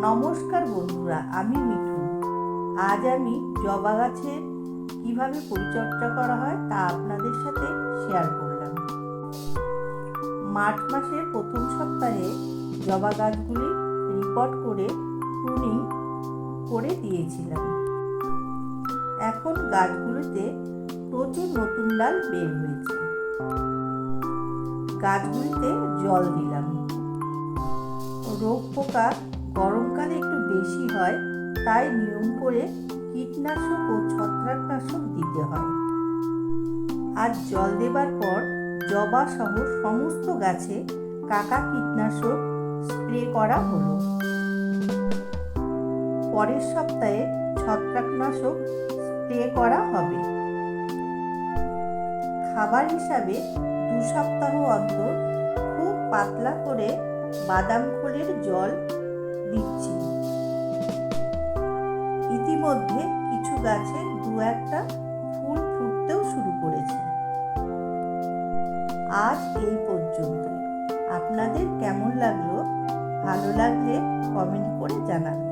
নমস্কার বন্ধুরা, আমি মিঠুন। আজ আমি জবা গাছের কিভাবে পরিচর্যা করা হয় তা আপনাদের সাথে শেয়ার করলাম। মার্চ মাসের প্রথম সপ্তাহে জবা গাছগুলি রিপোর্ট করে প্রুনিং করে দিয়েছিলাম। এখন গাছগুলিতে প্রচুর নতুন ডাল বের হয়েছে। গাছগুলিতে জল দিলাম। রোগ পোকা গরমকালে একটু বেশি হয়, তাই নিয়ম করে কীটনাশক ও ছত্রাকনাশক দিতে হয়। আজ জল দেবার পর জবা সহ সমস্ত গাছে কাকা কীটনাশক স্প্রে করা হলো। পরের সপ্তাহে ছত্রাকনাশক স্প্রে করা হবে। খাবার হিসাবে 2 সপ্তাহ অন্তর খুব পাতলা করে বাদাম খোলের জল দিচ্ছি। ইতিমধ্যে কিছু গাছে 2-1টা ফুল ফুটতেও শুরু করেছে। আজ এই পর্যন্ত। আপনাদের কেমন লাগলো? ভালো লাগলে কমেন্ট করে জানাবেন।